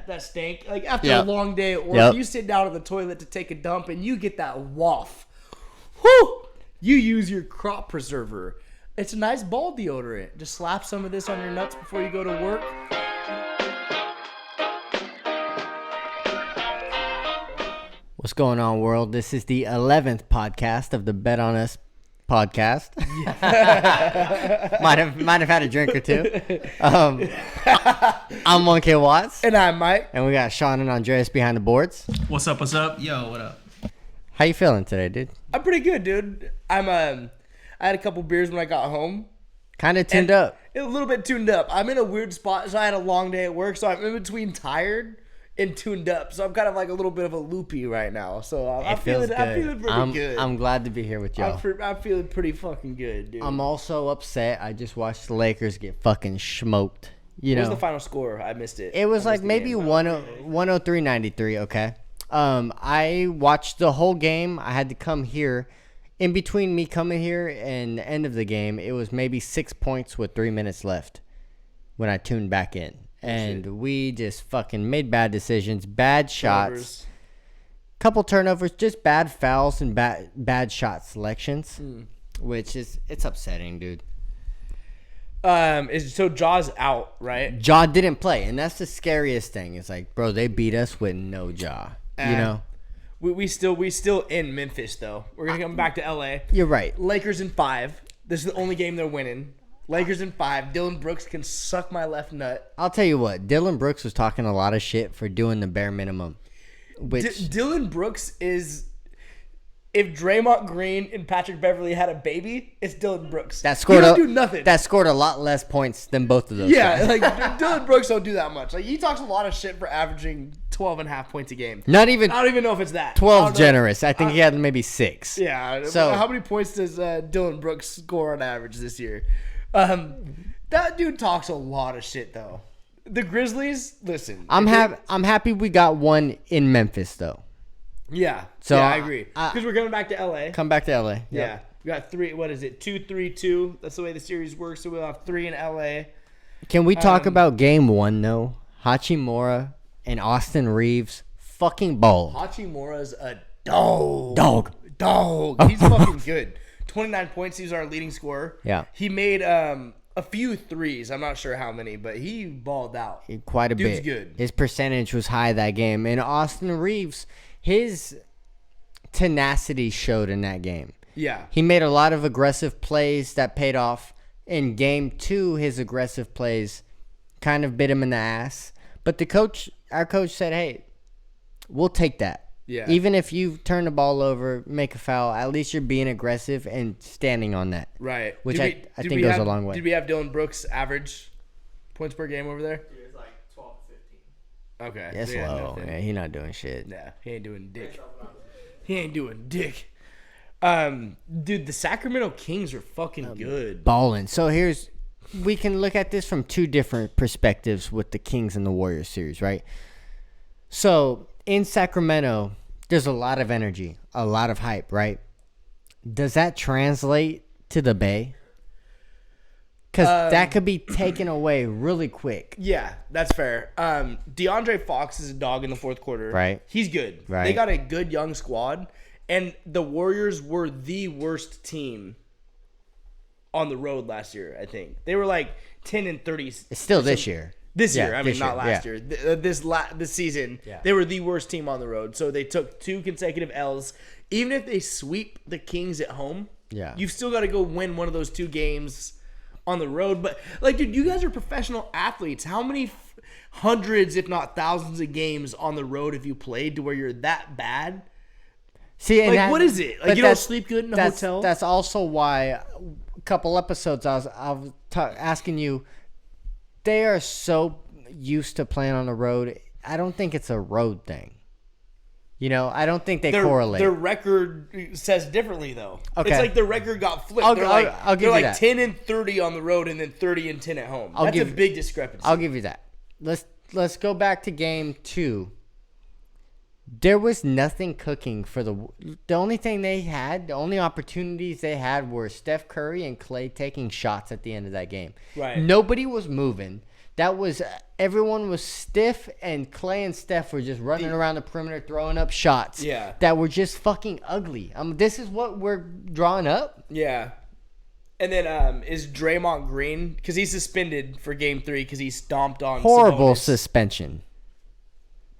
that stink. Like after a long day at work, you sit down on the toilet to take a dump and you get that waft. Whew! You use your crop preserver. It's a nice ball deodorant. Just slap some of this on your nuts before you go to work. What's going on, world? This is the 11th podcast of the Bet On Us podcast. might have had a drink or two. I'm 1K Watts. And I'm Mike. And we got Sean and Andreas behind the boards. What's up? What's up? Yo, what up? How you feeling today, dude? I'm pretty good, dude. I had a couple beers when I got home. Kind of tuned up. A little bit tuned up. I'm in a weird spot, so I had a long day at work, so I'm in between tired and tuned up. So I'm kind of like a little bit of a loopy right now. So I'm feeling pretty good. I'm glad to be here with y'all. I'm feeling pretty fucking good, dude. I'm also upset. I just watched the Lakers get fucking smoked. What was the final score? I missed it. It was like maybe 103-93, okay? I watched the whole game. I had to come here. In between me coming here and the end of the game, it was maybe 6 points with 3 minutes left when I tuned back in. And we just fucking made bad decisions, bad shots, couple turnovers, just bad fouls and bad shot selections, which it's upsetting, dude. So Jaw's out, right? Jaw didn't play, and that's the scariest thing. It's like, bro, they beat us with no Jaw, you know? We still in Memphis, though. We're going to come back to L.A. You're right. Lakers in 5. This is the only game they're winning. Lakers in 5. Dylan Brooks can suck my left nut. I'll tell you what. Dylan Brooks was talking a lot of shit for doing the bare minimum. Dylan Brooks is... If Draymond Green and Patrick Beverly had a baby, it's Dylan Brooks. He don't do nothing. That scored a lot less points than both of those guys. Like Dylan Brooks don't do that much. Like he talks a lot of shit for averaging 12.5 points a game. I don't even know if it's that. 12's generous. I think he had maybe 6. Yeah. So how many points does Dylan Brooks score on average this year? That dude talks a lot of shit though. The Grizzlies, listen. I'm happy we got one in Memphis though. Yeah. So I agree. Because we're coming back to LA. Come back to LA. Yep. Yeah. We got 3. What is it? 2-3-2. That's the way the series works. So we'll have 3 in LA. Can we talk about game 1 though? Hachimura and Austin Reeves fucking balled. Hachimura's a dog. Dog. He's fucking good. 29 points. He was our leading scorer. Yeah. He made a few threes. I'm not sure how many, but he balled out. Quite a bit. Dude's good. His percentage was high that game. And Austin Reeves, his tenacity showed in that game. Yeah. He made a lot of aggressive plays that paid off. In game 2, his aggressive plays kind of bit him in the ass. But our coach said, hey, we'll take that. Yeah. Even if you turn the ball over, make a foul, at least you're being aggressive and standing on that. Right. Which I think goes a long way. Did we have Dylan Brooks average points per game over there? It was like 12 to 15. Okay. That's low. Yeah, he's not doing shit. Nah, he ain't doing dick. Dude, the Sacramento Kings are fucking good. Balling. So we can look at this from 2 different perspectives with the Kings and the Warriors series, right? So in Sacramento, there's a lot of energy, a lot of hype, right? Does that translate to the Bay? Because that could be taken away really quick. Yeah, that's fair. DeAndre Fox is a dog in the fourth quarter. Right. He's good. Right. They got a good young squad, and the Warriors were the worst team on the road last year, I think. They were like 10-30. It's still this year. This year. I mean, not last year. year. This season, they were the worst team on the road. So they took 2 consecutive L's. Even if they sweep the Kings at home, you've still got to go win one of those 2 games on the road. But, like, dude, you guys are professional athletes. How many hundreds, if not thousands of games on the road have you played to where you're that bad? See, and what is it? Like, you don't sleep good in a hotel? That's also why a couple episodes I was asking you, they are so used to playing on the road. I don't think it's a road thing. You know, I don't think they correlate. Their record says differently, though. Okay. It's like the record got flipped. I'll give you that. 10-30 on the road and then 30-10 at home. That's a big discrepancy. I'll give you that. Let's go back to game 2. There was nothing cooking for the only thing they had, the only opportunities they had were Steph Curry and Klay taking shots at the end of that game. Right. Nobody was moving. Everyone was stiff, and Clay and Steph were just running around the perimeter throwing up shots that were just fucking ugly. This is what we're drawing up? Yeah. And then is Draymond Green, because he's suspended for Game 3 because he stomped on Horrible Sabonis. Suspension.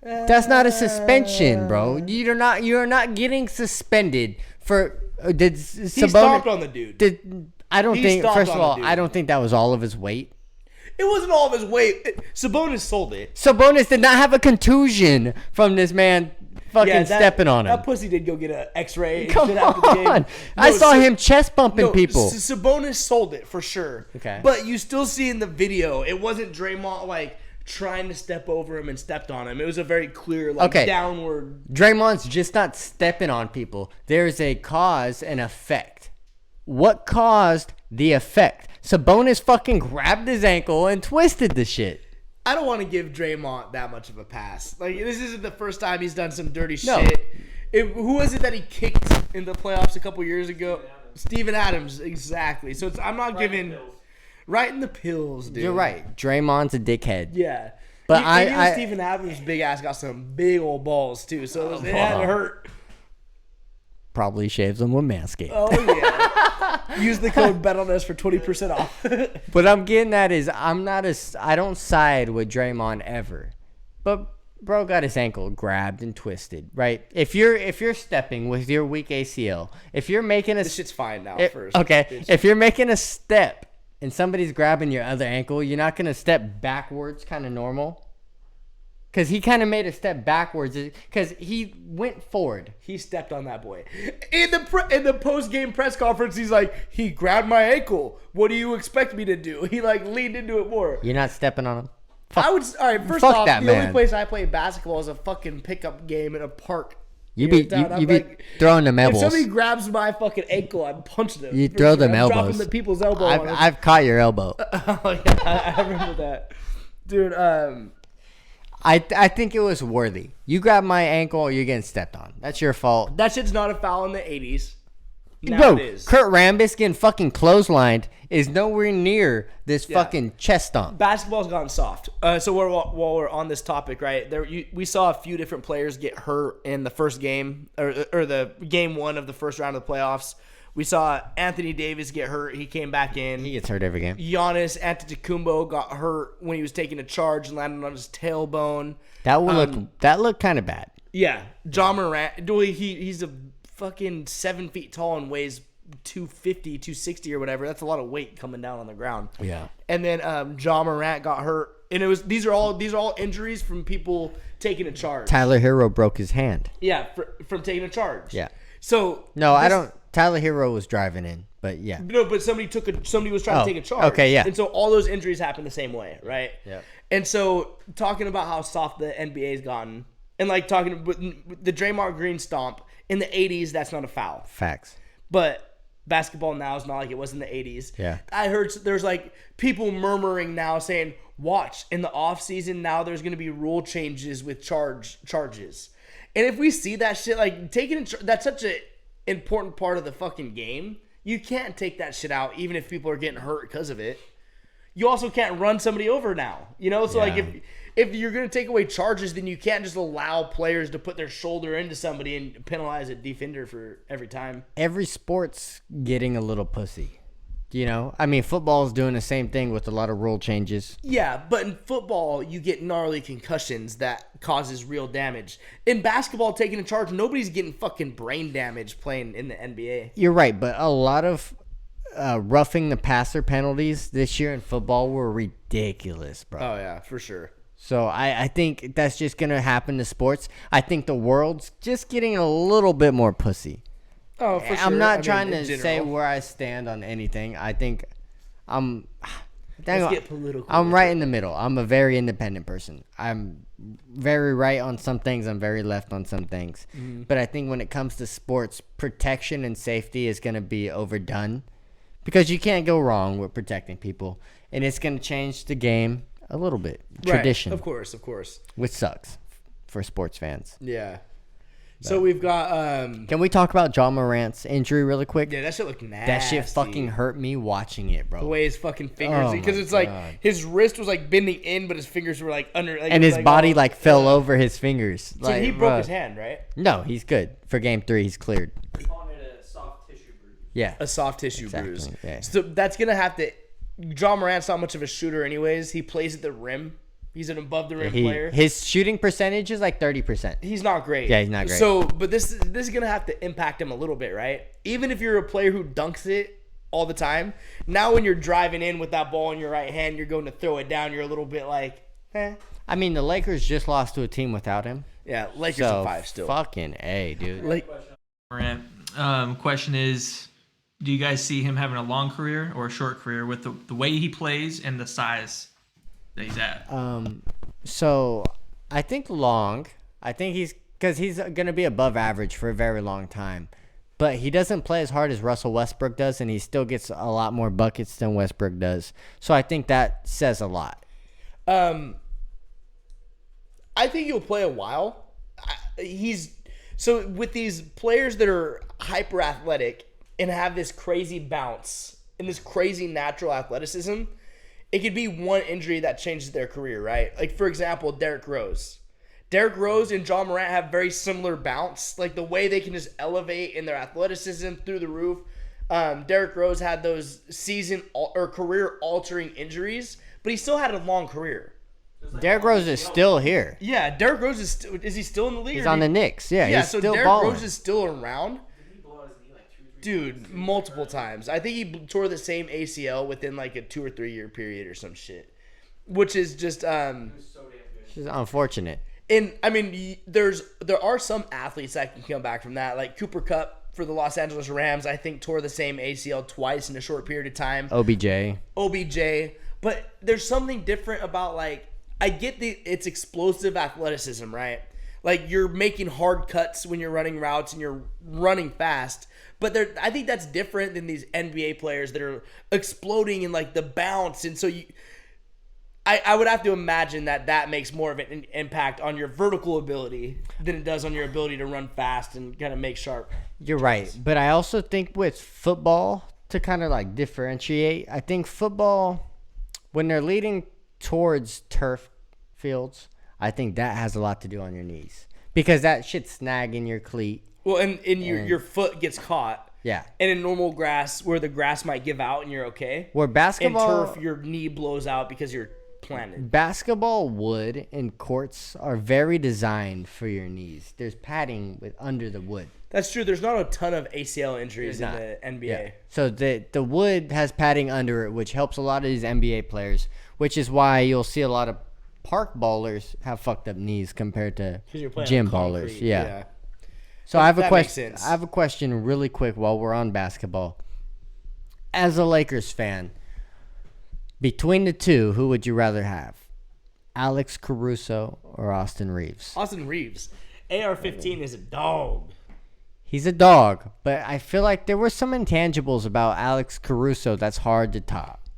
That's not a suspension, bro. You're not getting suspended for did Sabonis, he stomped on the dude. I don't think that was all of his weight. It wasn't all of his weight. Sabonis sold it. Sabonis did not have a contusion from this man stepping on him. That pussy did go get an X-ray. Come and shit after the game. on. I saw him chest bumping people. Sabonis sold it for sure. Okay. But you still see in the video, it wasn't Draymond like trying to step over him and stepped on him. It was a very clear downward. Draymond's just not stepping on people. There's a cause and effect. What caused the effect? Sabonis fucking grabbed his ankle and twisted the shit. I don't want to give Draymond that much of a pass. Like, this isn't the first time he's done some dirty shit. Who was it that he kicked in the playoffs a couple years ago? Steven Adams, exactly. So I'm not giving... Right in the pills, dude. You're right. Draymond's a dickhead. Yeah. But Steven Adams' big ass got some big old balls, too. So it had to hurt. Probably shaves them with Manscaped. Oh, yeah. Use the code BETONUS for 20% off. What I'm getting at is I don't side with Draymond ever. But bro got his ankle grabbed and twisted, right? If you're stepping with your weak ACL, if you're making this shit's fine now first. Okay. If you're making a step and somebody's grabbing your other ankle, you're not going to step backwards kind of normal. Because he kind of made a step backwards because he went forward. He stepped on that boy. In the post-game press conference, he's like, he grabbed my ankle. What do you expect me to do? He leaned into it more. You're not stepping on him? All right, first off, the only place I play basketball is a fucking pickup game in a park. You be throwing them elbows. If somebody grabs my fucking ankle, I'm punching them. You throw them elbows. Dropping the people's elbow. I've caught your elbow. Oh, yeah, I remember that. Dude, I think it was worthy. You grab my ankle, you're getting stepped on. That's your fault. That shit's not a foul in the 80s. Now Bro, it is. Kurt Rambis getting fucking clotheslined is nowhere near this fucking chest stomp. Basketball's gone soft. So while we're on this topic, right, we saw a few different players get hurt in the first game, or the game 1 of the first round of the playoffs. We saw Anthony Davis get hurt. He came back in. He gets hurt every game. Giannis Antetokounmpo got hurt when he was taking a charge and landed on his tailbone. That looked kind of bad. Yeah. John Morant, he's a fucking 7 feet tall and weighs 250, 260 or whatever. That's a lot of weight coming down on the ground. Yeah. And then John Morant got hurt. And these are all injuries from people taking a charge. Tyler Hero broke his hand. Yeah, from taking a charge. Yeah. So I don't. Tyler Hero was driving in, but yeah. No, but somebody was trying to take a charge. Okay, yeah. And so all those injuries happen the same way, right? Yeah. And so talking about how soft the NBA's gotten, and talking about the Draymond Green stomp in the 80s, that's not a foul. Facts. But basketball now is not like it was in the 80s. Yeah. I heard there's people murmuring now saying, watch, in the offseason now there's going to be rule changes with charges. And if we see that shit, that's such a important part of the fucking game. You can't take that shit out even if people are getting hurt because of it. You also can't run somebody over now. So if you're going to take away charges, then you can't just allow players to put their shoulder into somebody and penalize a defender for every time. Every sport's getting a little pussy. Football's doing the same thing with a lot of rule changes. Yeah, but in football, you get gnarly concussions that causes real damage. In basketball, taking a charge, nobody's getting fucking brain damage playing in the NBA. You're right, but a lot of roughing the passer penalties this year in football were ridiculous, bro. Oh, yeah, for sure. So I think that's just going to happen to sports. I think the world's just getting a little bit more pussy. Oh, for sure. I'm not trying to say where I stand on anything. I think Let's get political. I'm right in the middle. I'm a very independent person. I'm very right on some things. I'm very left on some things. Mm-hmm. But I think when it comes to sports, protection and safety is going to be overdone because you can't go wrong with protecting people. And it's going to change the game a little bit. Tradition. Right. Of course. Which sucks for sports fans. Yeah. So we've got. Can we talk about John Morant's injury really quick? Yeah, that shit looked nasty. That shit fucking hurt me watching it, bro. The way his fucking fingers, because it's like his wrist was like bending in, but his fingers were like under. Like, and his body fell over his fingers. So he broke his hand, right? No, he's good for game 3. He's cleared. We're calling it a soft tissue bruise. Yeah, a soft tissue bruise. Yeah. So that's gonna have to. John Morant's not much of a shooter, anyways. He plays at the rim. He's an above the rim player. His shooting percentage is like 30%. He's not great. Yeah, he's not great. So, but this is gonna have to impact him a little bit, right? Even if you're a player who dunks it all the time, now when you're driving in with that ball in your right hand, you're going to throw it down. You're a little bit like, eh. I mean, the Lakers just lost to a team without him. Yeah, Lakers in 5 still. Fucking A, dude. Question is, do you guys see him having a long career or a short career with the way he plays and the size that he's at? So I think long. I think he's going to be above average for a very long time. But he doesn't play as hard as Russell Westbrook does, and he still gets a lot more buckets than Westbrook does. So I think that says a lot. I think he'll play a while. So with these players that are hyper athletic and have this crazy bounce and this crazy natural athleticism, it could be one injury that changes their career, right? Like, for example, Derrick Rose. Derrick Rose and John Morant have very similar bounce. Like, the way they can just elevate in their athleticism through the roof. Derrick Rose had those career-altering injuries, but he still had a long career. Derrick Rose is still here. Yeah, Derrick Rose is he still in the league? He's on the Knicks. Yeah, he's so still Derrick balling. Rose is still around. Dude, multiple times. I think he tore the same ACL within like a 2 or 3 year period or some shit, which is just It's just unfortunate. And I mean, there are some athletes that can come back from that, like Cooper Kupp for the Los Angeles Rams. I think tore the same ACL twice in a short period of time. OBJ, but there's something different about, like, I get it's explosive athleticism, right? Like, you're making hard cuts when you're running routes and you're running fast. But I think that's different than these NBA players that are exploding in, like, the bounce. And so I would have to imagine that makes more of an impact on your vertical ability than it does on your ability to run fast and kind of make sharp. You're right. But I also think with football, to kind of like differentiate, I think football, when they're leading towards turf fields, I think that has a lot to do on your knees. Because that shit snag in your cleat. Well, and your foot gets caught. Yeah. And in normal grass, where the grass might give out and you're okay. Where basketball... In turf, your knee blows out because you're planted. Basketball wood and courts are very designed for your knees. There's padding under the wood. That's true. There's not a ton of ACL injuries in the NBA. Yeah. So the wood has padding under it, which helps a lot of these NBA players, which is why you'll see a lot of park ballers have fucked up knees compared to gym ballers. Yeah. So I have a question. I have a question really quick while we're on basketball. As a Lakers fan, between the two, who would you rather have? Alex Caruso or Austin Reeves? Austin Reeves. AR-15 is a dog. He's a dog, but I feel like there were some intangibles about Alex Caruso that's hard to top.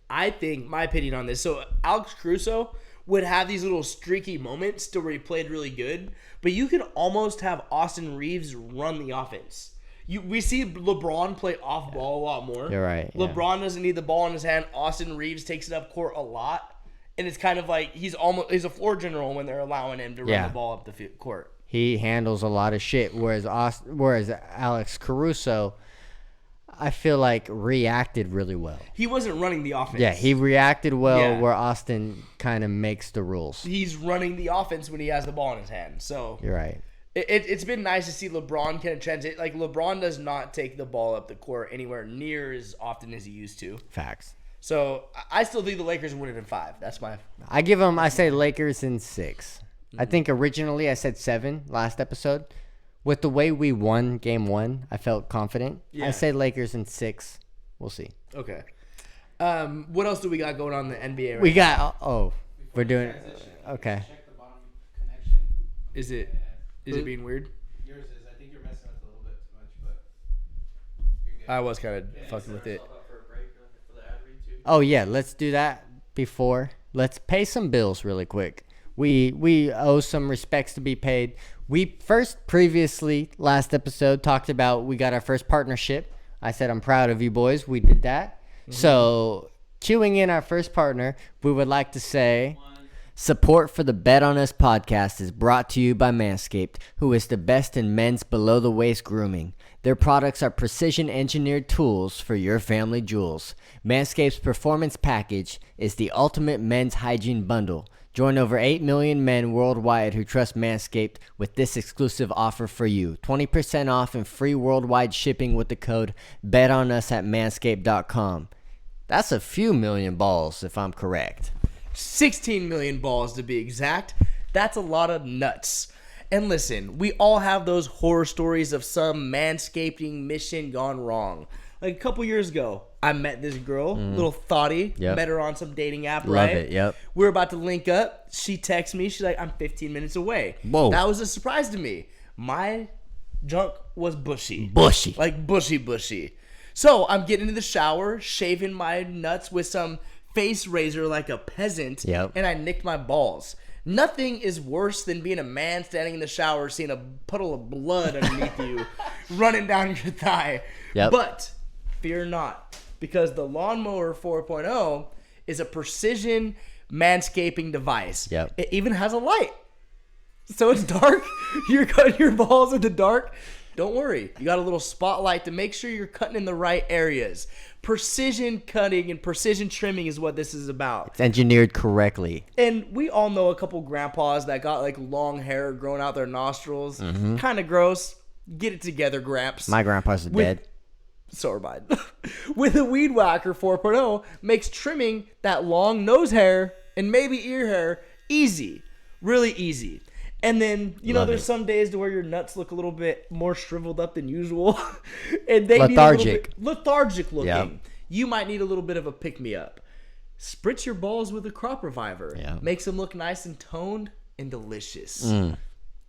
I think, my opinion on this, so Alex Caruso would have these little streaky moments to where he played really good, but you could almost have Austin Reeves run the offense. We see LeBron play off ball a lot more. You're right. LeBron doesn't need the ball in his hand. Austin Reeves takes it up court a lot, and it's kind of like he's a floor general when they're allowing him to run the ball up the court. He handles a lot of shit, whereas Alex Caruso, I feel like, reacted really well. He wasn't running the offense. Yeah, he reacted well where Austin kind of makes the rules. He's running the offense when he has the ball in his hand. So you're right. It's been nice to see LeBron kind of transit. Like, LeBron does not take the ball up the court anywhere near as often as he used to. Facts. So I still think the Lakers win it in 5. That's my... I say Lakers in 6. I think originally I said 7 last episode. With the way we won game 1, I felt confident. Yeah. I say Lakers in 6. We'll see. Okay. What else do we got going on in the NBA right now? We're doing... Okay. Check the bottom connection. Is it being weird? Yours is. I think you're messing up a little bit too much, but you're good. I was kind of fucking with it. Oh, yeah. Let's do that before. Let's pay some bills really quick. We owe some respects to be paid. We previously, last episode, talked about we got our first partnership. I said, I'm proud of you boys. We did that. Mm-hmm. So, queuing in our first partner, we would like to say, support for the Bet On Us podcast is brought to you by Manscaped, who is the best in men's below-the-waist grooming. Their products are precision-engineered tools for your family jewels. Manscaped's Performance Package is the ultimate men's hygiene bundle. Join over 8 million men worldwide who trust Manscaped with this exclusive offer for you. 20% off and free worldwide shipping with the code BETONUS at manscaped.com. That's a few million balls, if I'm correct. 16 million balls to be exact. That's a lot of nuts. And listen, we all have those horror stories of some manscaping mission gone wrong. Like a couple years ago, I met this girl, little thotty. Yep. Met her on some dating app, Love right? it, yep. We were about to link up. She texts me. She's like, I'm 15 minutes away. Whoa. That was a surprise to me. My junk was bushy. Bushy. Like bushy. So I'm getting into the shower, shaving my nuts with some face razor like a peasant, Yep. and I nicked my balls. Nothing is worse than being a man standing in the shower, seeing a puddle of blood underneath you running down your thigh. Yep. But fear not, because the Lawnmower 4.0 is a precision manscaping device. Yep. It even has a light. So it's dark. You're cutting your balls in the dark. Don't worry. You got a little spotlight to make sure you're cutting in the right areas. Precision cutting and precision trimming is what this is about. It's engineered correctly. And we all know a couple grandpas that got like long hair growing out their nostrils. Mm-hmm. Kind of gross. Get it together, Gramps. My grandpa's dead. So are mine. With a Weed Whacker 4.0, makes trimming that long nose hair and maybe ear hair easy. Really easy. And then, there's some days to where your nuts look a little bit more shriveled up than usual. And they lethargic. Need lethargic looking. Yep. You might need a little bit of a pick-me-up. Spritz your balls with a crop reviver. Yep. Makes them look nice and toned and delicious. Yeah.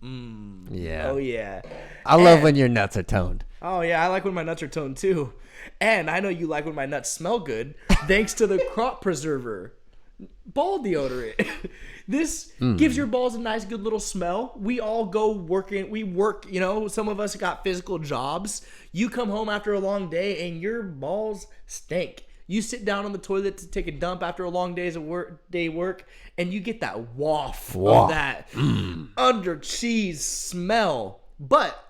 Oh, yeah. I love when your nuts are toned. Oh, yeah. I like when my nuts are toned, too. And I know you like when my nuts smell good, thanks to the crop preserver ball deodorant. This gives your balls a nice, good little smell. We all go working. We work, some of us got physical jobs. You come home after a long day and your balls stink. You sit down on the toilet to take a dump after a long day's work, and you get that waft of that under cheese smell. But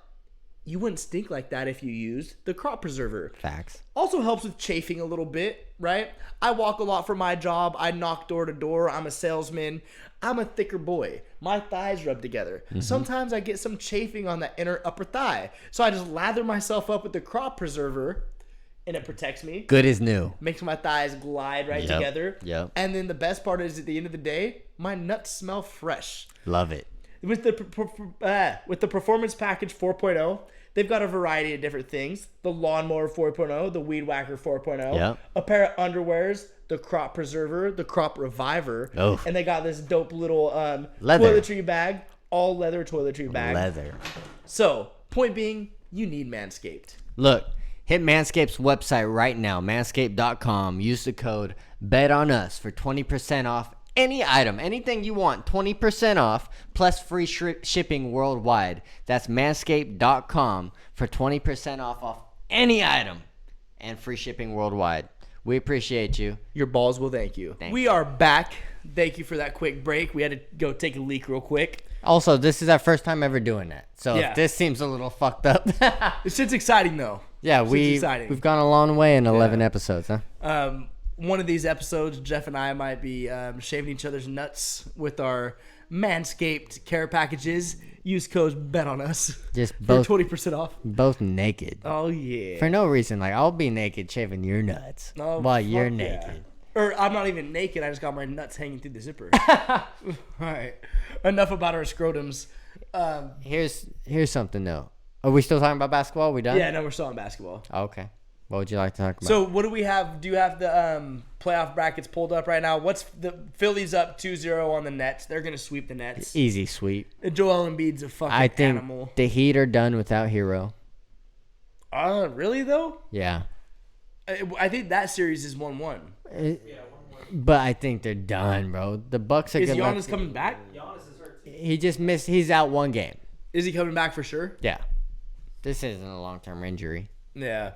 you wouldn't stink like that if you used the crop preserver. Facts. Also helps with chafing a little bit, right? I walk a lot for my job. I knock door to door. I'm a salesman. I'm a thicker boy. My thighs rub together. Mm-hmm. Sometimes I get some chafing on that inner upper thigh. So I just lather myself up with the crop preserver, and it protects me. Good as new. Makes my thighs glide right together. Yep. And then the best part is at the end of the day, my nuts smell fresh. Love it. With the Performance Package 4.0, they've got a variety of different things. The Lawnmower 4.0, the Weed Whacker 4.0, Yep. a pair of underwears, the Crop Preserver, the Crop Reviver, and they got this dope little toiletry bag, all leather toiletry bag. Leather. So, point being, you need Manscaped. Look, hit Manscaped's website right now, manscaped.com. Use the code BETONUS for 20% off any item, anything you want, 20% off, plus free shipping worldwide. That's manscaped.com for 20% off any item and free shipping worldwide. We appreciate you. Your balls will thank you. We are back. Thank you for that quick break. We had to go take a leak real quick. Also, this is our first time ever doing that. So Yeah. if this seems a little fucked up. This shit's exciting, though. Yeah, exciting. we've gone a long way in 11 episodes, huh? One of these episodes, Jeff and I might be shaving each other's nuts with our Manscaped care packages. Use code BETONUS Just for both 20% off. both naked. Oh, yeah. For no reason. Like, I'll be naked shaving your nuts while you're fuck yeah. naked. Or I'm not even naked. I just got my nuts hanging through the zipper. All right. Enough about our scrotums. Here's something, though. Are we still talking about basketball? Are we done? Yeah, no, we're still on basketball. Oh, okay. What would you like to talk about? So what do we have? Do you have the playoff brackets pulled up right now? What's the Phillies up 2-0 on the Nets? They're going to sweep the Nets. Easy sweep. Joel Embiid's a fucking I think animal. the Heat are done without Hero. Really, though? Yeah. I think that series is 1-1. But I think they're done, bro. The Bucks are Is gonna. Giannis coming back? Giannis is hurt too. He just missed. He's out one game. Is he coming back for sure? Yeah. This isn't a long-term injury. Yeah.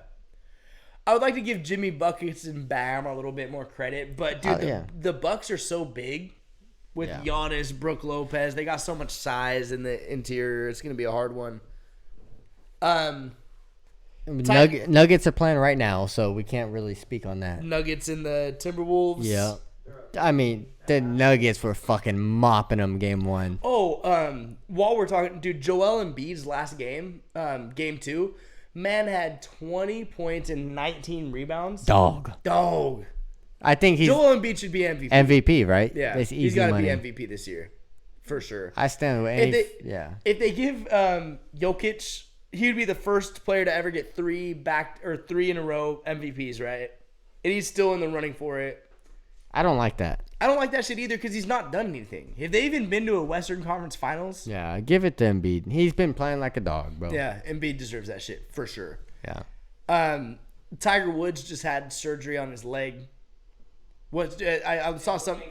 I would like to give Jimmy Buckets and Bam a little bit more credit, but dude, the Bucks are so big with Giannis, Brook Lopez. They got so much size in the interior. It's gonna be a hard one. Nuggets are playing right now, so we can't really speak on that. Nuggets and the Timberwolves. Yeah. I mean, the Nuggets were fucking mopping them game one. Oh, while we're talking, dude, Joel Embiid's last game, game 2, man had 20 points and 19 rebounds. Dog. I think Joel Embiid should be MVP. MVP, right? Yeah, That's easy he's got to be money. MVP this year, for sure. I stand with If they give Jokic, he would be the first player to ever get 3 in a row MVPs, right? And he's still in the running for it. I don't like that. I don't like that shit either because he's not done anything. Have they even been to a Western Conference Finals? Yeah, give it to Embiid. He's been playing like a dog, bro. Yeah, Embiid deserves that shit for sure. Yeah. Tiger Woods just had surgery on his leg. I saw some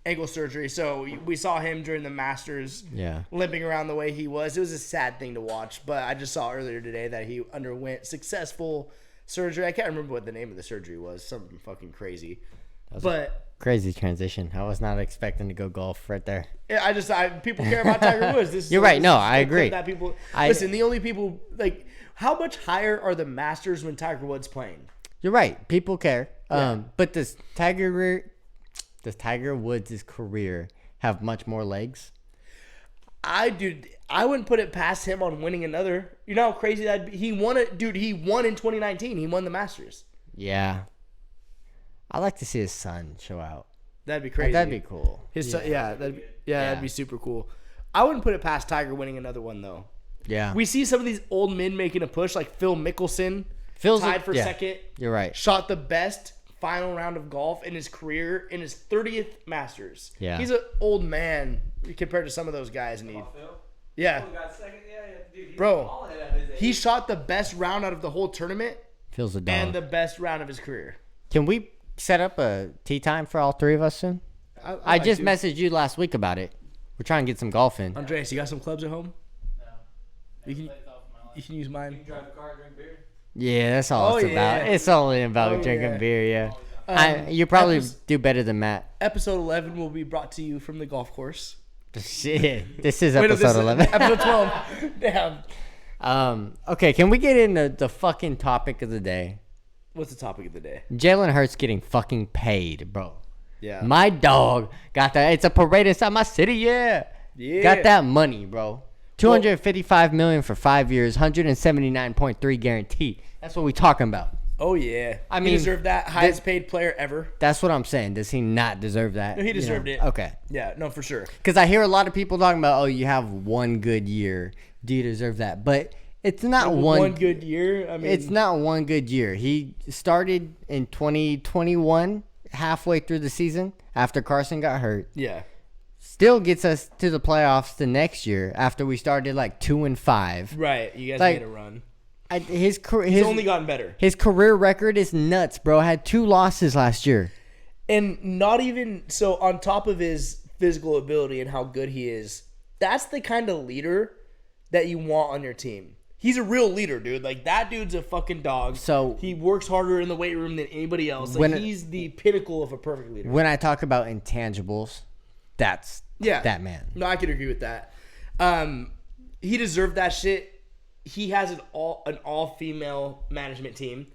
ankle surgery. So we saw him during the Masters. Yeah. Limping around the way he was. It was a sad thing to watch. But I just saw earlier today that he underwent successful surgery. I can't remember what the name of the surgery was. Something fucking crazy. Crazy transition. I was not expecting to go golf right there. People care about Tiger Woods. You're right. No, I agree. Listen, the only people like how much higher are the Masters when Tiger Woods playing? You're right. People care. Yeah. But does Tiger Woods' career have much more legs? I wouldn't put it past him on winning another. You know how crazy that'd be? He won it, dude. He won in 2019. He won the Masters. Yeah. I like to see his son show out. That'd be crazy. That'd be cool. His son, that'd be super cool. I wouldn't put it past Tiger winning another one though. Yeah. We see some of these old men making a push, like Phil Mickelson, tied for second. You're right. Shot the best final round of golf in his career in his 30th Masters. Yeah. He's an old man compared to some of those guys. Yeah. Bro, he shot the best round out of the whole tournament. Phil's a dog. And the best round of his career. Can we set up a tee time for all three of us soon? I just messaged you last week about it. We're trying to get some golf in. Andreas, you got some clubs at home? No. You can use mine. You can drive a car and drink beer. Yeah, that's all it's about. It's only about drinking beer, yeah. You probably do better than Matt. Episode 11 will be brought to you from the golf course. Shit. This is episode 11. Episode 12. Damn. Okay, can we get into the fucking topic of the day? What's the topic of the day? Jalen Hurts getting fucking paid, bro. Yeah. My dog got that. It's a parade inside my city, yeah. Got that money, bro. $255 million for 5 years, 179.3 guaranteed. That's what we talking about. Oh yeah. I mean, he deserved that. Highest paid player ever. That's what I'm saying. Does he not deserve that? No, he deserved it. Okay. Yeah, no, for sure. Because I hear a lot of people talking about, oh, you have one good year. Do you deserve that? But it's not one good year. I mean, it's not one good year. He started in 2021, halfway through the season after Carson got hurt. Yeah. Still gets us to the playoffs the next year after we started like 2-5. Right. You guys made a run. He's only gotten better. His career record is nuts, bro. Had 2 losses last year. And not even so on top of his physical ability and how good he is, that's the kind of leader that you want on your team. He's a real leader, dude. Like, that dude's a fucking dog. So he works harder in the weight room than anybody else. Like, he's the pinnacle of a perfect leader. When I talk about intangibles, that's that man. No, I could agree with that. He deserved that shit. He has an all female management team.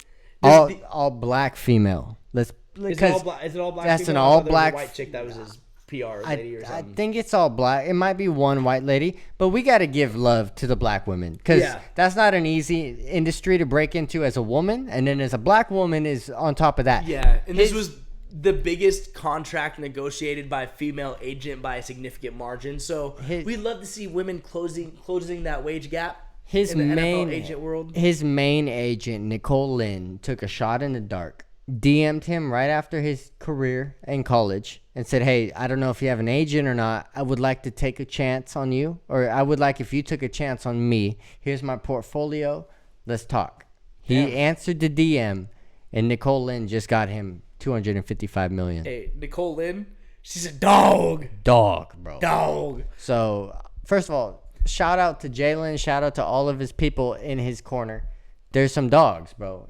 All black female. Is it all black? That's female? an all black white chick that was his PR lady or something. I think it's all black. It might be one white lady, but we got to give love to the black women because that's not an easy industry to break into as a woman, and then as a black woman is on top of that. Yeah, and this was the biggest contract negotiated by a female agent by a significant margin. So we'd love to see women closing that wage gap. His in the main NFL agent world. His main agent, Nicole Lynn, took a shot in the dark. DM'd him right after his career in college and said, hey, I don't know if you have an agent or not. I would like to take a chance on you, or I would like if you took a chance on me. Here's my portfolio. Let's talk. He answered the DM, and Nicole Lynn just got him $255 million. Hey, Nicole Lynn, she's a dog. Dog, bro. Dog. So, first of all, shout out to Jalen. Shout out to all of his people in his corner. There's some dogs, bro.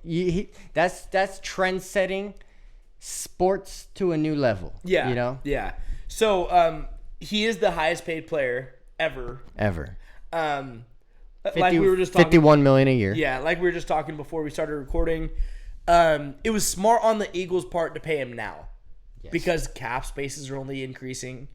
That's trend setting sports to a new level. Yeah. You know? Yeah. So, he is the highest paid player ever. Like we were just talking, $51 million a year. Yeah, like we were just talking before we started recording. It was smart on the Eagles' part to pay him now, because cap spaces are only increasing.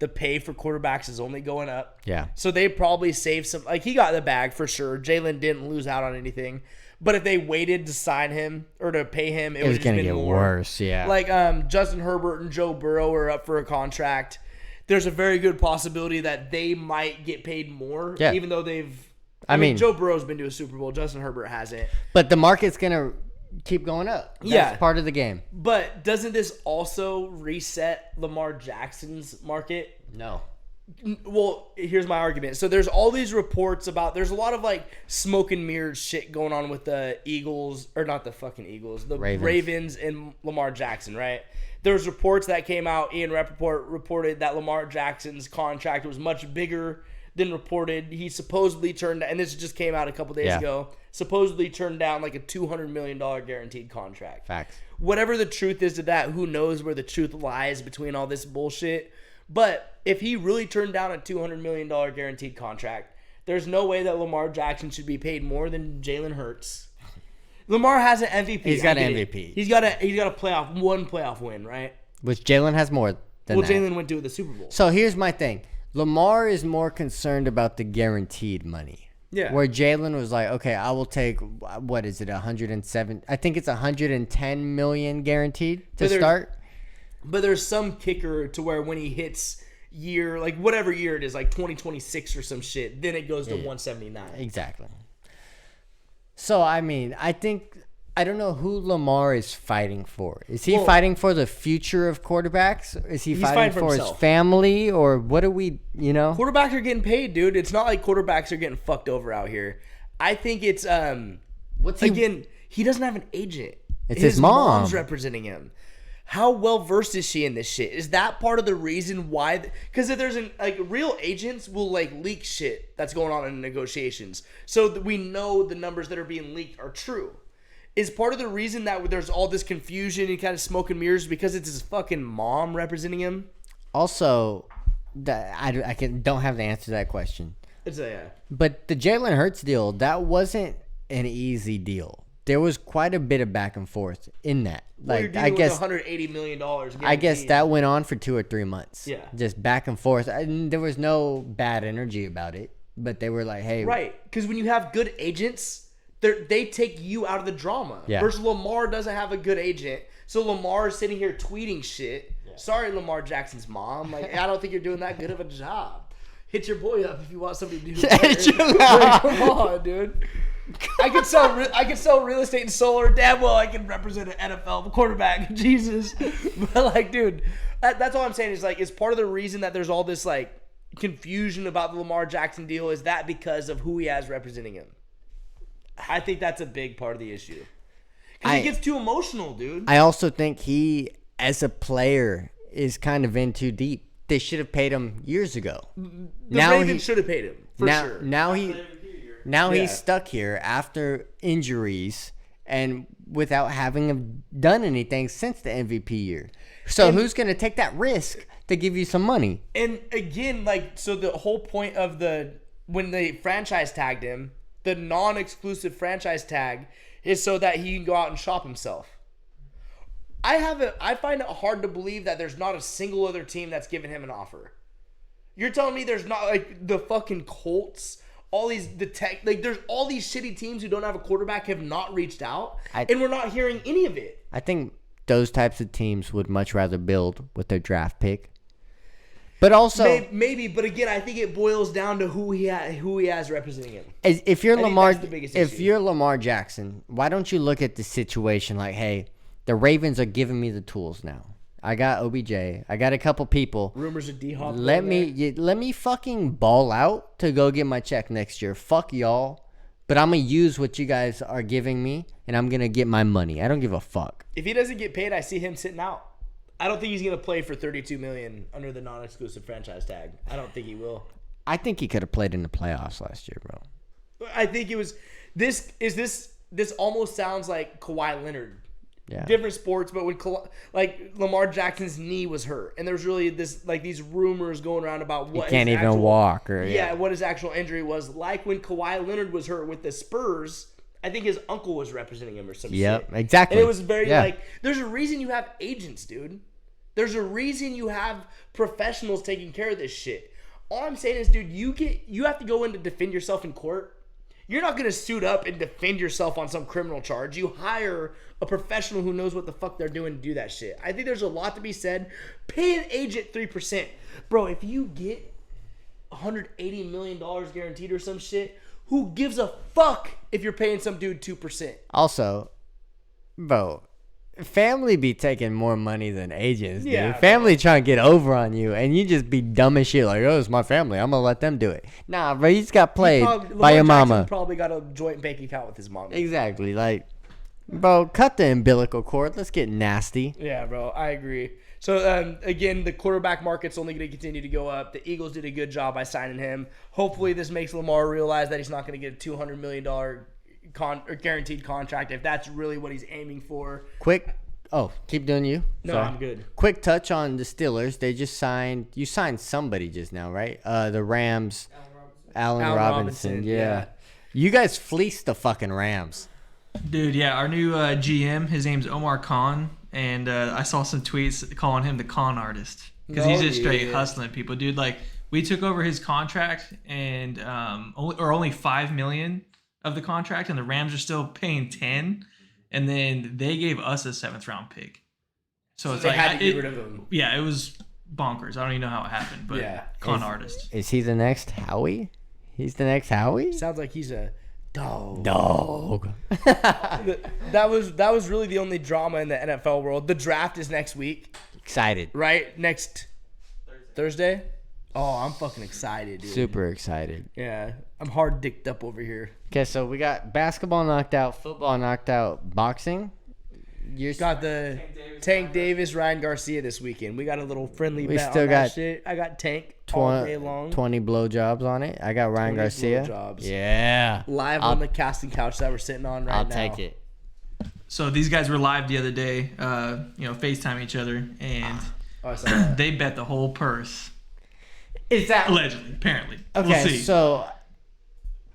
The pay for quarterbacks is only going up. Yeah. So they probably saved some. Like, he got the bag for sure. Jalen didn't lose out on anything. But if they waited to sign him or to pay him, it was going to get worse. Yeah. Like Justin Herbert and Joe Burrow are up for a contract. There's a very good possibility that they might get paid more, even though they've. I mean, Joe Burrow's been to a Super Bowl. Justin Herbert hasn't. But the market's going to keep going up. That's part of the game. But doesn't this also reset Lamar Jackson's market? No. Well, here's my argument. So there's all these reports about, there's a lot of like smoke and mirrors shit going on with the Eagles, or not the fucking Eagles, the Ravens and Lamar Jackson, right? There's reports that came out. Ian Rappaport reported that Lamar Jackson's contract was much bigger than reported. He supposedly turned, and this just came out a couple days ago, supposedly turned down like a $200 million guaranteed contract. Facts. Whatever the truth is to that, who knows where the truth lies between all this bullshit. But if he really turned down a $200 million guaranteed contract, there's no way that Lamar Jackson should be paid more than Jalen Hurts. Lamar has an MVP. He's got an MVP. He's got a one playoff win, right? Which Jalen has more than that. Jalen went to the Super Bowl. So here's my thing. Lamar is more concerned about the guaranteed money. Yeah. Where Jalen was like, okay, I will take, what is it, 107? I think it's 110 million guaranteed to start. But there's some kicker to where when he hits year, like whatever year it is, like 2026 or some shit, then it goes to 179. Exactly. So, I mean, I don't know who Lamar is fighting for. Is he fighting for the future of quarterbacks? Is he fighting for his family? Or what are we, Quarterbacks are getting paid, dude. It's not like quarterbacks are getting fucked over out here. I think it's, he doesn't have an agent. It's his mom. Mom's representing him. How well versed is she in this shit? Is that part of the reason why? Because if there's real agents will leak shit that's going on in negotiations, so that we know the numbers that are being leaked are true. Is part of the reason that there's all this confusion and kind of smoke and mirrors because it's his fucking mom representing him? Also, I don't have the answer to that question. But the Jalen Hurts deal, that wasn't an easy deal. There was quite a bit of back and forth in that. I guess $180 million. Guaranteed. I guess that went on for 2 or 3 months. Yeah, just back and forth. There was no bad energy about it, but they were like, "Hey, right?" Because when you have good agents, they take you out of the drama. Yeah. Versus Lamar doesn't have a good agent, so Lamar is sitting here tweeting shit. Yeah. Sorry, Lamar Jackson's mom. I don't think you're doing that good of a job. Hit your boy up if you want somebody to do it. Come on, dude. I could sell real estate and solar. Damn well I can represent an NFL quarterback. Jesus. But dude, that's all I'm saying is it's part of the reason that there's all this confusion about the Lamar Jackson deal is that because of who he has representing him. I think that's a big part of the issue. Because he gets too emotional, dude. I also think he, as a player, is kind of in too deep. They should have paid him years ago. The Ravens should have paid him, for sure. Now he's stuck here after injuries and without having done anything since the MVP year. So who's going to take that risk to give you some money? And again, so the whole point of when they franchise tagged him, the non-exclusive franchise tag is so that he can go out and shop himself. I find it hard to believe that there's not a single other team that's given him an offer. You're telling me there's not the fucking Colts, there's all these shitty teams who don't have a quarterback have not reached out, and we're not hearing any of it. I think those types of teams would much rather build with their draft pick. But also maybe, but again, I think it boils down to who he has representing him. If you're Lamar Jackson, why don't you look at the situation like, hey, the Ravens are giving me the tools now. I got OBJ. I got a couple people. Rumors of D-Hop. Let me fucking ball out to go get my check next year. Fuck y'all. But I'm going to use what you guys are giving me, and I'm going to get my money. I don't give a fuck. If he doesn't get paid, I see him sitting out. I don't think he's going to play for $32 million under the non-exclusive franchise tag. I don't think he will. I think he could have played in the playoffs last year, bro. I think it was this almost sounds like Kawhi Leonard. Yeah. Different sports, but when Lamar Jackson's knee was hurt, and there's really these rumors going around about what he can't even walk what his actual injury was. Like when Kawhi Leonard was hurt with the Spurs, I think his uncle was representing him or some shit. Yep, exactly. And it was very there's a reason you have agents, dude. There's a reason you have professionals taking care of this shit. All I'm saying is, dude, you have to go in to defend yourself in court. You're not going to suit up and defend yourself on some criminal charge. You hire a professional who knows what the fuck they're doing to do that shit. I think there's a lot to be said. Pay an agent 3%. Bro, if you get $180 million guaranteed or some shit, who gives a fuck if you're paying some dude 2%? Also, bro, family be taking more money than agents, dude. Yeah, family trying to get over on you, and you just be dumb as shit. Like, oh, it's my family. I'm gonna let them do it. Nah, bro, you just got played by your mama. Probably got a joint bank account with his mom. Exactly. Like, bro, cut the umbilical cord. Let's get nasty. Yeah, bro, I agree. So, again, the quarterback market's only going to continue to go up. The Eagles did a good job by signing him. Hopefully this makes Lamar realize that he's not going to get a $200 million guaranteed contract if that's really what he's aiming for. Keep doing you. No, I'm good. Quick touch on the Steelers. They just signed somebody just now, right? The Rams. Allen Robinson. Yeah. You guys fleeced the fucking Rams. Dude, yeah, our new GM, his name's Omar Khan, and I saw some tweets calling him the con artist because he's just straight hustling people. Dude, like, we took over his contract and only $5 million of the contract, and the Rams are still paying 10, and then they gave us a 7th round pick. So it's they like had to get rid of him. Yeah, it was bonkers. I don't even know how it happened, but con artist. Is he the next Howie? He's the next Howie? Sounds like he's a dog. That was really the only drama in the NFL world. The draft is next week. Excited. Right? Next Thursday? Oh, I'm fucking excited, dude. Super excited. Yeah. I'm hard dicked up over here. Okay, so we got basketball knocked out, football knocked out, boxing. You got the Tank Davis, Ryan Garcia this weekend. We got a little friendly bet still on got that shit. I got Tank all day long. 20 blowjobs on it. I got Ryan Garcia. Blowjobs. Yeah. Live on the casting couch that we're sitting on right now. I'll take it. So these guys were live the other day, FaceTime each other, and they bet the whole purse. Is that allegedly? Apparently. Okay, we'll see. So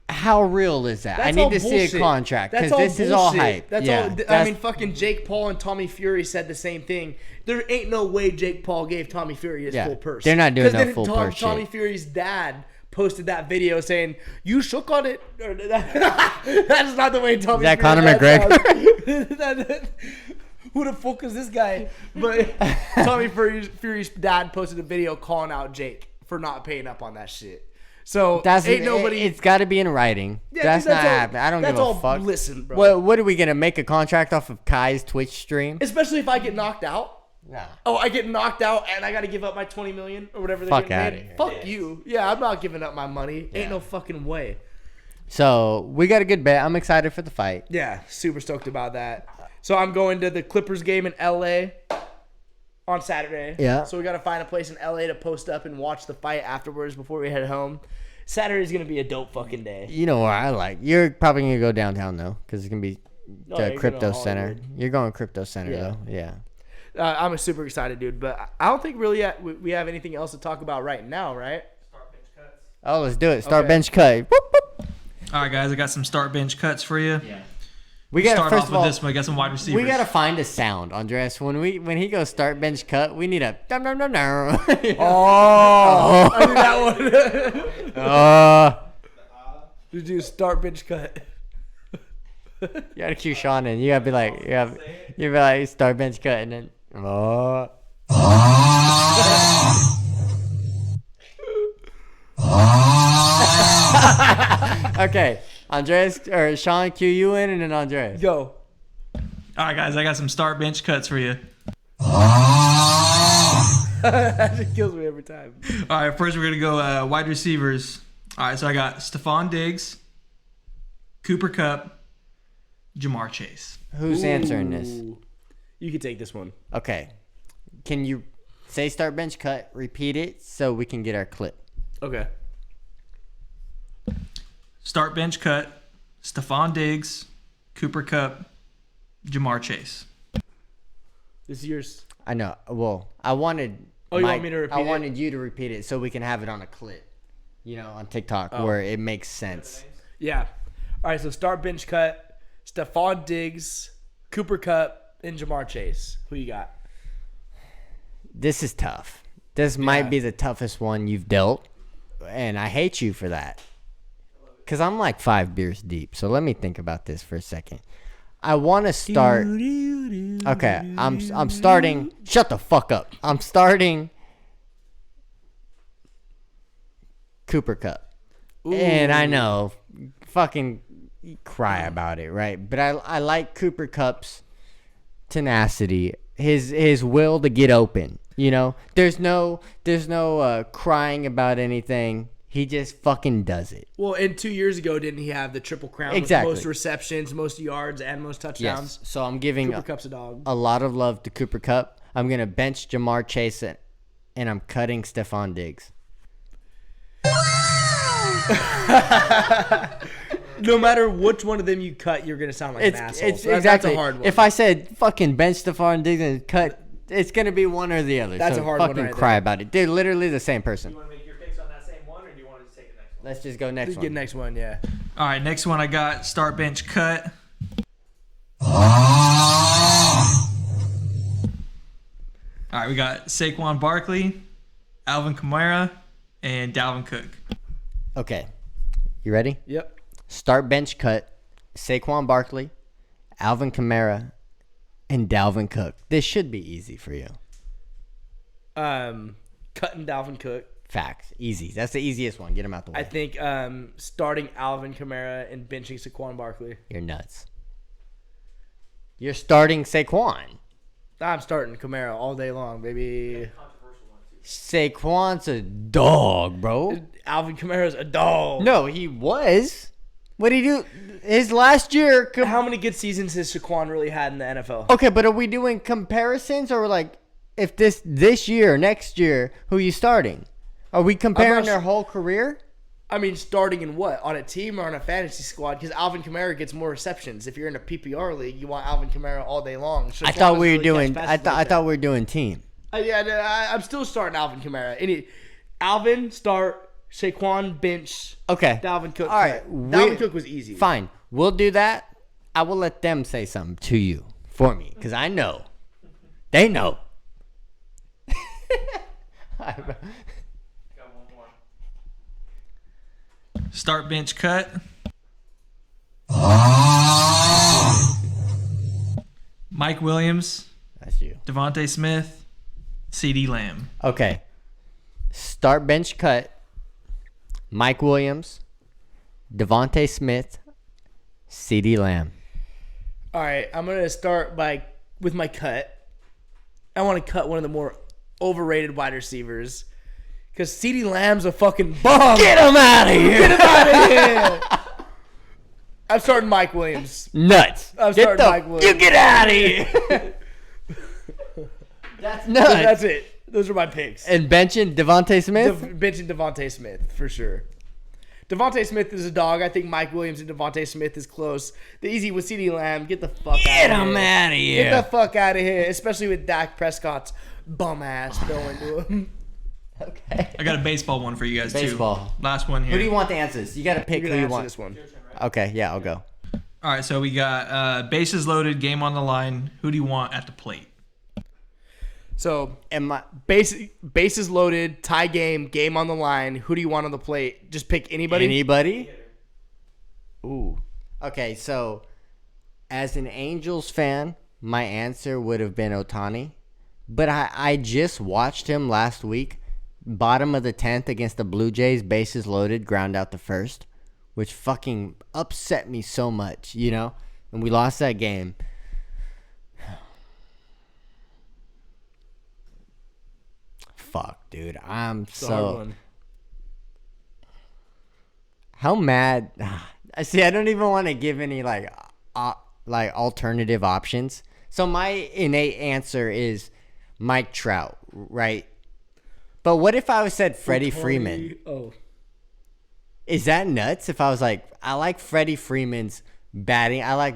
how real is that? I need to see a contract because this is all hype. I mean, fucking Jake Paul and Tommy Fury said the same thing. There ain't no way Jake Paul gave Tommy Fury his full purse. They're not doing no full purse shit. Tommy Fury's dad posted that video saying, "You shook on it." That's not the way Tommy. Is that Fury Conor McGregor? Who the fuck is this guy? But Tommy Fury's dad posted a video calling out Jake for not paying up on that shit. So ain't nobody. It's got to be in writing. Yeah, that's not happening. I don't give a fuck. Listen, bro. What are we gonna make a contract off of Kai's Twitch stream? Especially if I get knocked out. Nah. Oh, I get knocked out and I got to give up my $20 million or whatever. Fuck out of here. Fuck you. Yeah, I'm not giving up my money. Ain't no fucking way. So we got a good bet. I'm excited for the fight. Yeah, super stoked about that. So I'm going to the Clippers game in LA on Saturday. Yeah. So we got to find a place in LA to post up and watch the fight afterwards before we head home. Saturday's going to be a dope fucking day. You know what I like? You're probably going to go downtown, though, because it's going to be the Crypto Center. You're going Crypto Center, though. Yeah. I'm super excited, dude. But I don't think really we have anything else to talk about right now, right? Start bench cuts. Oh, let's do it. Start bench cut. Whoop, whoop. All right, guys. I got some start bench cuts for you. Yeah. We got start off with this one. I got some wide receivers. We gotta find a sound, Andres. When he goes start bench cut, we need a dum dum dum dum. Oh, I knew that one. Did you start bench cut? You gotta cue Sean in. You gotta be like, you be like start bench cut, and then Okay, Andres or Sean, cue you in, and then Andres. Go. All right, guys. I got some start bench cuts for you. That just kills me every time. All right, first we're gonna go wide receivers. All right, so I got Stephon Diggs, Cooper Kupp, Jamar Chase. Who's answering this? You can take this one. Okay. Can you say start, bench, cut, repeat it so we can get our clip? Okay. Start, bench, cut, Stephon Diggs, Cooper Kupp, Jamar Chase. This is yours. I know. Well, I wanted... Oh, you want me to repeat it? I wanted you to repeat it so we can have it on a clip. On TikTok where it makes sense. Yeah. All right, so start, bench, cut, Stephon Diggs, Cooper Kupp, and Jamar Chase. Who you got? This is tough. This might be the toughest one you've dealt, and I hate you for that. Because I'm like 5 beers deep, so let me think about this for a second. I want to start... Okay, I'm starting... Shut the fuck up. I'm starting... Cooper Kupp. And I know, fucking cry about it, right? But I like Cooper Kupp's tenacity, his will to get open. There's no crying about anything. He just fucking does it. Well, and 2 years ago, didn't he have the Triple Crown? Exactly. With most receptions, most yards, and most touchdowns? Yes. So I'm giving Cooper Kupp's a dog. A lot of love to Cooper Kupp. I'm going to bench Jamar Chase, and I'm cutting Stephon Diggs. No matter which one of them you cut, you're going to sound like an asshole. Exactly. That's a hard one. If I said fucking bench Stephon Diggs and cut, it's going to be one or the other. That's a hard one fucking right cry there. about it. They're literally the same person. You want to make your picks on that same one, or do you want to take the next one? Let's just go next Let's one. get next one, yeah. All right, next one I got start, bench, cut. All right, we got Saquon Barkley, Alvin Kamara, and Dalvin Cook. Okay. You ready? Yep. Start, bench, cut, Saquon Barkley, Alvin Kamara, and Dalvin Cook. This should be easy for you. Cutting Dalvin Cook. Facts. Easy. That's the easiest one. Get him out the way. I think starting Alvin Kamara and benching Saquon Barkley. You're nuts. You're starting Saquon. I'm starting Kamara all day long, baby. Saquon's a dog, bro. Alvin Kamara's a dog. No, he was. What did he do? His last year. How many good seasons has Saquon really had in the NFL? Okay, but are we doing comparisons or like if this year, next year, who you starting? Are we comparing their whole career? I mean, starting in what? On a team or on a fantasy squad? Because Alvin Kamara gets more receptions. If you're in a PPR league, you want Alvin Kamara all day long. I thought we were doing. I thought we were doing team. I'm still starting Alvin Kamara. Alvin start, Saquon bench. Okay. Dalvin Cook. All right. Dalvin Cook was easy. Fine. We'll do that. I will let them say something to you for me because I know. They know. Got one more. Start, bench, cut. Mike Williams. That's you. Devontae Smith. CeeDee Lamb. Okay. Start, bench, cut. Mike Williams, Devontae Smith, CeeDee Lamb. All right, I'm gonna start with my cut. I want to cut one of the more overrated wide receivers because CeeDee Lamb's a fucking bum. Get him out of here! Get him out of here! I'm starting Mike Williams. Nuts. I'm starting Mike Williams. You get out of here! That's nuts. That's it. Those are my picks. And benching Devontae Smith? Benching Devontae Smith, for sure. Devontae Smith is a dog. I think Mike Williams and Devontae Smith is close. The easy with CeeDee Lamb. Get the fuck out of here. Get him out of here. Get the fuck out of here. Especially with Dak Prescott's bum ass throwing to him. Okay. I got a baseball one for you guys, Baseball. too. Last one here. Who do you want the answers? You got to pick You're who gonna you answer want. this one. Okay, yeah, I'll go. All right, so we got bases loaded, game on the line. Who do you want at the plate? So, bases loaded, tie game on the line. Who do you want on the plate? Just pick anybody? Anybody? Ooh. Okay, so as an Angels fan, my answer would have been Ohtani. But I just watched him last week, bottom of the 10th against the Blue Jays, bases loaded, ground out the first, which fucking upset me so much, and we lost that game. Fuck, dude. I'm so... How mad... See, I don't even want to give any like alternative options. So my innate answer is Mike Trout, right? But what if I said Freddie Freeman? Oh. Is that nuts? If I was like, I like Freddie Freeman's batting. I like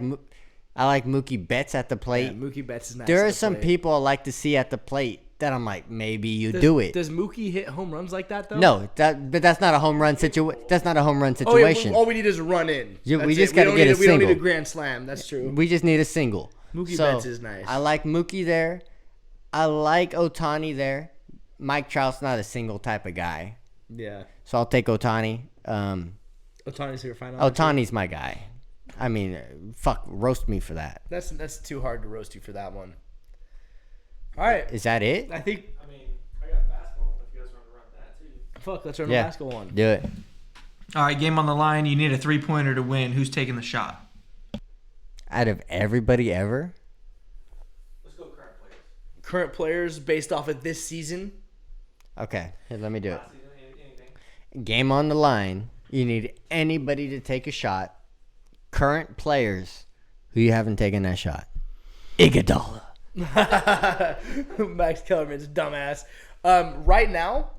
Mookie Betts at the plate. Yeah, Mookie Betts is nice. There are some people I like to see at the plate that I'm like, maybe you do it. Does Mookie hit home runs like that though? No, but that's not a home run situation. That's not a home run situation. All we need is a run in. We just got to get a single. We don't need a grand slam. That's true. We just need a single. Mookie Betts is nice. I like Mookie there. I like Ohtani there. Mike Trout's not a single type of guy. Yeah. So I'll take Ohtani. Ohtani's your final. Ohtani's my guy. I mean, fuck, roast me for that. That's too hard to roast you for that one. All right. Is that it? I think. I mean, I got basketball if you guys want to run that too. Fuck, let's run the basketball one. Do it. All right, game on the line. You need a 3-pointer to win. Who's taking the shot? Out of everybody ever? Let's go current players. Current players based off of this season. Okay, here, let me do it. Anything. Game on the line. You need anybody to take a shot. Current players who you haven't taken that shot. Iguodala. Max Kellerman's dumbass. Right now,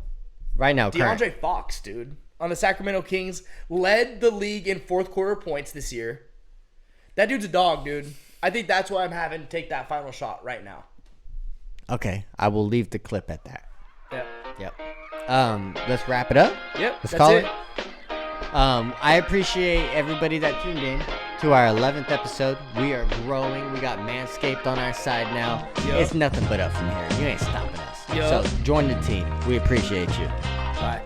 DeAndre current. Fox, dude, on the Sacramento Kings, led the league in fourth quarter points this year. That dude's a dog, dude. I think that's why I'm having to take that final shot right now. Okay, I will leave the clip at that. Yep. Let's wrap it up. Yep. Let's call it. I appreciate everybody that tuned in to our 11th episode. We are growing. We got Manscaped on our side now. Yep. It's nothing but up from here. You ain't stopping us. Yep. So join the team. We appreciate you. Bye.